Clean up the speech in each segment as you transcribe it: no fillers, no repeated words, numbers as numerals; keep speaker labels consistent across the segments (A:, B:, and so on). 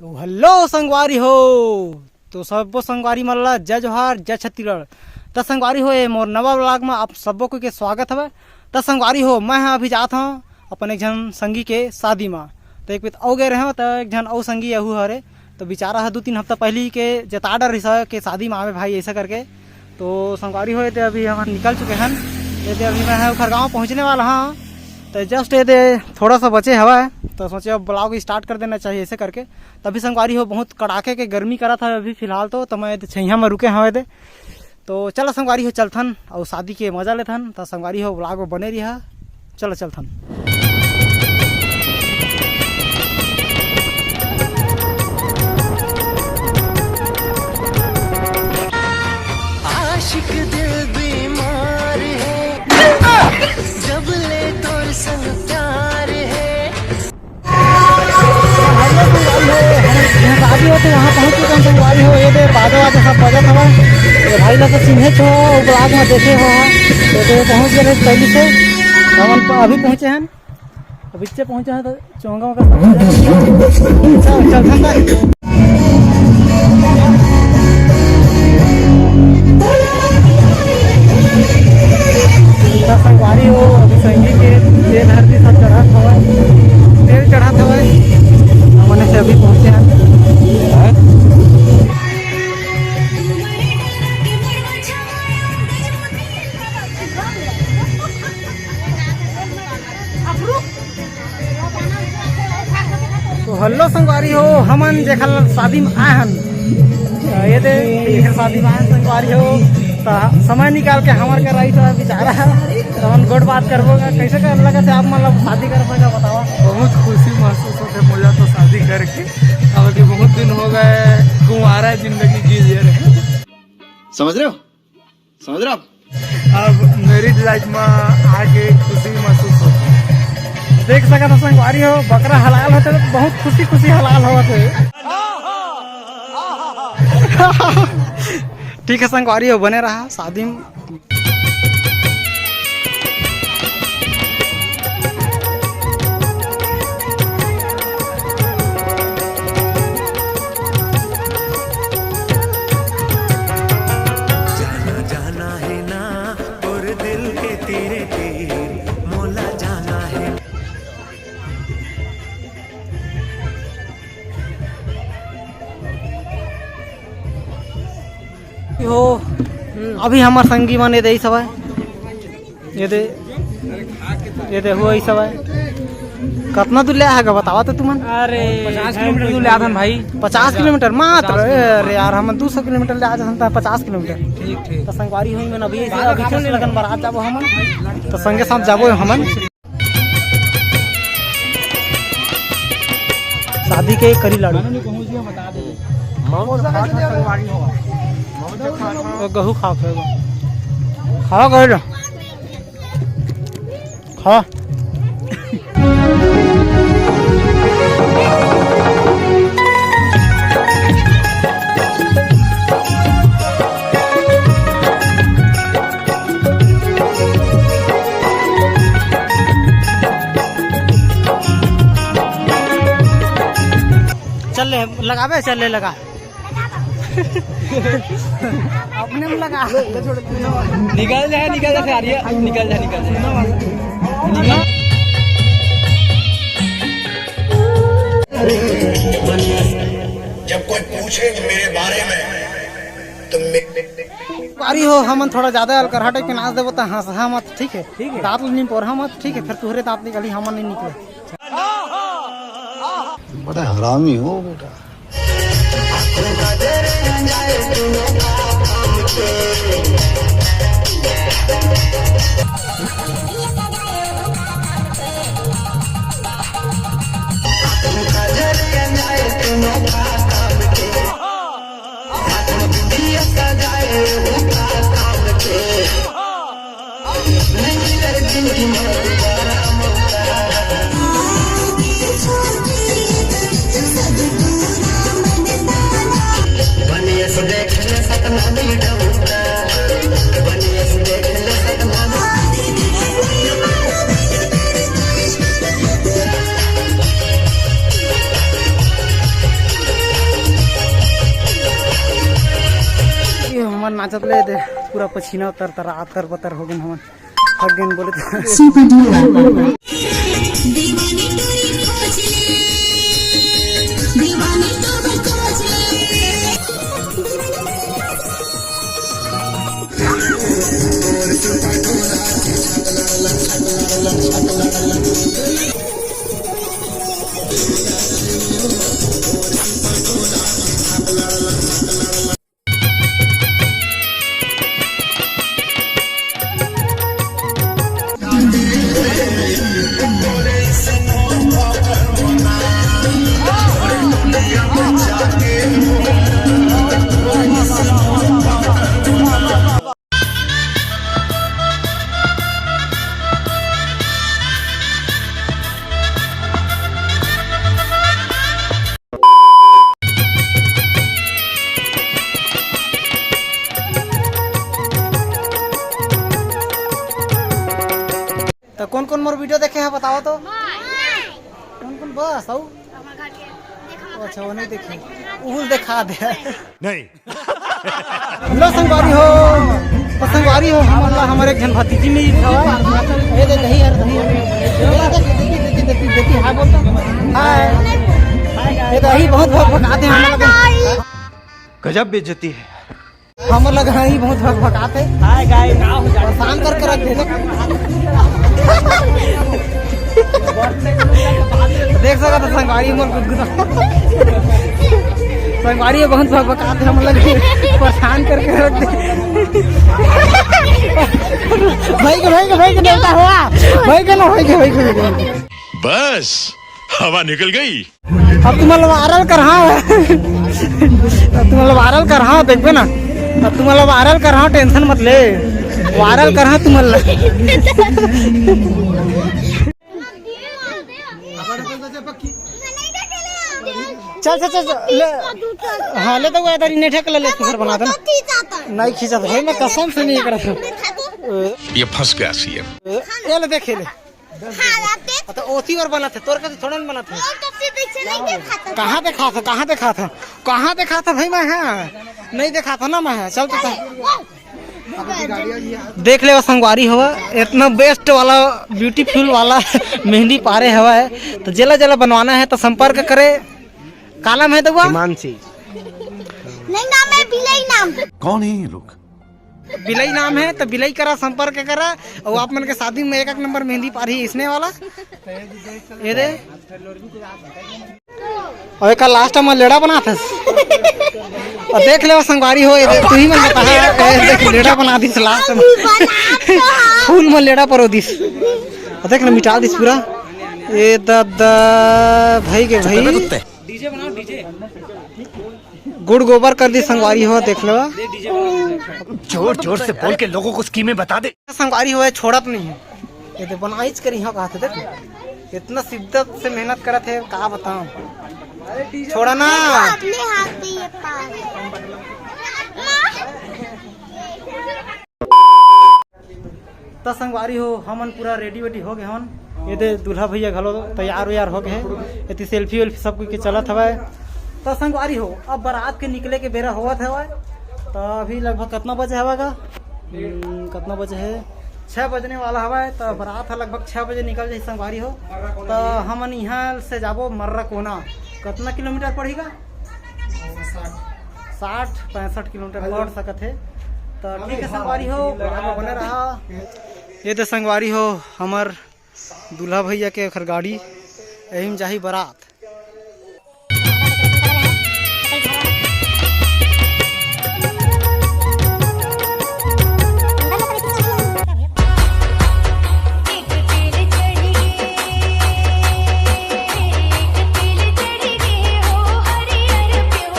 A: तो हेलो संगवारी हो। तो सबो संगवारी मन ला जय जोहार जय छत्तीसगढ़। त संगवारी हो मोर नवा ब्लॉग में आप सबो को के स्वागत हवे। त संगवारी हो मैं अभी जात हूँ अपन एक जन संगी के शादी में। तो एक औ गए रहे तो एक जन औ संगी अहू हरे तो बेचारा है 2-3 हफ्ता पहले के जता डर रही के शादी में आवे भाई ऐसा करके। तो संगवारी हो तो अभी हम निकल चुके हैं। ये अभी मैं खरगाँव पहुँचने वाला हाँ। तो जस्ट ये थोड़ा सा बचे हवा है तो सोचे अब ब्लॉग स्टार्ट कर देना चाहिए ऐसे करके। तभी संगवारी हो बहुत कड़ाके के गर्मी करा था अभी फिलहाल तो मैं छैया में रुके हवे थे। तो चलो संगवारी हो चलथन और शादी के मजा लेथन। तो संगवारी हो ब्लॉग में बने रही। चलो चलथन।
B: आशिक दिल बीमार है जब ले तोर संग प्यार है।
A: शादी हो तो वहाँ पहुँच चुके हैं संगवारी हो। ये बाजा वाजा सब बजत हवा। तो भाई लोग चिन्हे छो ब्लॉग में देखे हो तो पहुँच गए पहले से। हम अभी पहुँचे हैं अभी से पहुँचे हैं तो चौंगा चल संगवारी हो। अभी संगी के ये धरती सब चढ़ा हवा तेल चढ़ा हवा मैंने से अभी पहुँचे हैं। तो हेलो संगवारी हो हमन जेखल शादी में आए हन। ये दे शादी में आए संगवारी हो तो समय निकाल के हमार के रही तो बेचारा तो हम गोट बात करबो कैसे कर लगा थे आप मतलब शादी कर पाएगा बतावा।
C: बहुत खुशी महसूस होते मुझे तो शादी करके। अब कि बहुत दिन हो गए कुंवारा जिंदगी जी रहे।
D: समझ रहे हो आप?
C: अब मेरी लाइफ में आके खुशी महसूस होती है।
A: देख सका था संगवारी हो बकरा हलाल होते तो बहुत खुशी हलाल होते। ठीक है संगवारी हो बने रहा शादी में।
B: जाना है ना और दिल के तेरे तीर मोला जाना है।
A: हो अभी हमार संगी मन ये दे सब है ये दे हुआ सब है। कितना दूर ले आएगा बतावा तो तुमन।
C: अरे 50 किलोमीटर दूर ले आधन भाई।
A: 50 किलोमीटर मात्र। अरे यार हम 200 किलोमीटर ले आ जाता है 50 किलोमीटर।
C: ठीक
A: तो संगवारी हुई मैंने अभी लगन बारात जाबो हमन तो संगे साथ जाबो हमन। शादी के करी लाड़ू गहू खाओ खाओ गए खा चल लगावे चल लगा अपने में लगा
C: निकल जाए निकल जाए।
E: जब कोई पूछे मेरे बारे में तो
A: बारी हो हमन थोड़ा ज्यादा अलकर हटे के नाच देवो तो हंसा मत ठीक है दांत नहीं पोरहा मत ठीक है। फिर तुहरे दांत निकली हमन नहीं निकले।
E: बड़ा हरामी हो बेटा।
A: नाचत ले दे पूरा पसीना तर तर आतर बतर हो गए हम थक गए बोले तो
F: दीवानी तोरी खोज ले दीवानी तो खोज ले
A: तो कौन कौन मोर वीडियो देखे हैं बताओ तो कौन कौन बस आओ अच्छा वो नहीं देखे उहुल दिखा दे
E: नहीं
A: लो संगवारी हो तो संगवारी हो हमारे एक जन भतीजी में ये दे दही यार दही देखी हाय बोलता हाय ये दही बहुत भगाते हैं हम लोग
D: गजब बेइज्जती है।
A: हम लोग ही बहुत भगाते हाय गाय ना हो जा शाम करके रख दे देख सका तो संगवारी मोर गुदगुदा संगवारी बहुत भगाते हम लोग परेशान करके रख दे भाई के देवता हुआ भाई के
E: बस हवा निकल गई।
A: अब तुम्हारा वायरल कर वायरल कर देखबे ना अब तुम्हारा वायरल कर टेंशन मत ले वायरल कर तुम्हारा चल चल चल ले हाँ ले तो इधर नहीं ठेक ले घर बना दे नहीं खींचा है मैं कसम से नहीं कर
E: ये फंस गया सीएम।
A: ये ले देखे ले तो ओथी और बना थे तोर का थोड़ा नहीं बना था कहाँ देखा था भाई मैं नहीं देखा था ना मैं चल तो देख ले संगवारी हुआ इतना बेस्ट वाला ब्यूटीफुल वाला मेहंदी पारे हुआ है तो जला जला बनवाना है तो संपर्क करे कालम है तो
B: मानसी
F: नहीं नाम है बिलाई नाम
E: कौन है ये लोग?
A: बिलाई नाम है तो बिलाई करा संपर्क करा और आप मन के शादी में एक नंबर मेहंदी पारी इसने वाला ये दे और एक लास्ट में लेड़ा बना था और देख ले संगवारी हो तू ही मन बता देख लेड़ा बना दिस लास्ट में फूल में लेड़ा पर दिस और देख ले मिटा दिस पूरा ये दादा भाई के भाई डीजे बनाओ डीजे गुड़ गोबर कर दी संगवारी हो देख लो
B: जोर जोर से बोल के लोगों को स्कीमें बता दे।
A: संगवारी हो छोड़त नहीं है ये तो बनाइच करी हो कहा थे देख इतना शिद्दत से मेहनत करा थे कहा बताऊं छोड़ा ना
F: अपने हाथ पे ये पार
A: तो संगवारी हो हमन पूरा रेडी वेडी हो गए हन ये दे दूल्हा भैया घलो तैयार व्यार हो गए ये सेल्फी वेल्फी सब कुछ के चलत हवा तो संगवारी हो अब बारात के निकले के बेरा होवत हवा तो अभी लगभग कितना बजे हवा का कितना बजे है 6 बजने वाला हवा तो बारात लगभग 6 बजे निकल जाए संगवारी हो तो हमन यहाँ से जाबो मर्रा कोना कितना किलोमीटर पड़ेगा 60-65 किलोमीटर पड़ सकत है तो ठीक है संगवारी हो बने रहा ये तो संगवारी हो हमार दूल्हा भैया के घर गाड़ी यही में जाही बारात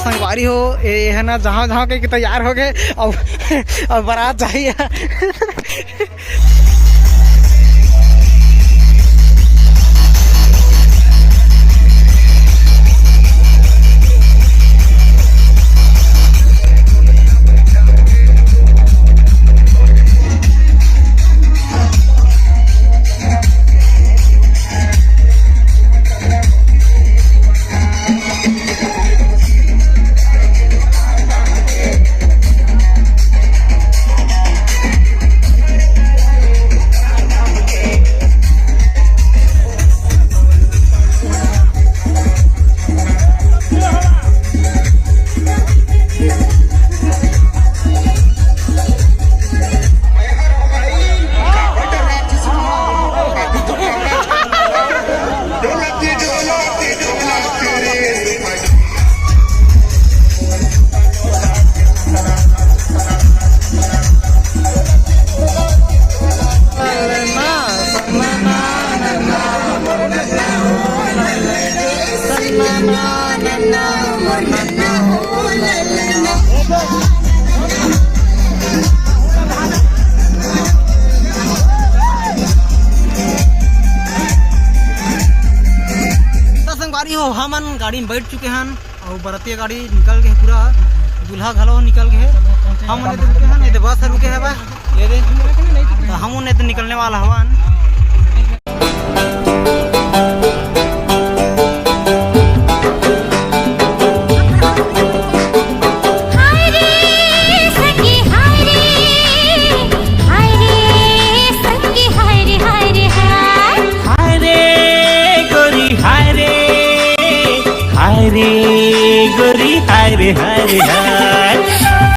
A: संगवारी हो ये है ना जहाँ जहाँ के तैयार हो गए अब बारात जाइए
F: मोर नन्ना हो ललना
A: संगवारी हो हमन गाड़ी में बैठ चुके हन और बरतिया गाड़ी निकल गए पूरा दूल्हा घलो निकल गए हम ने रुके हन ये बस रुके है बा ये दे तो हम ने तो निकलने वाला हवन
F: हाय रे सखी हाय रे सखी हाय रे
B: हाय रे गोरी हाय रे गोरी हाय रे हाय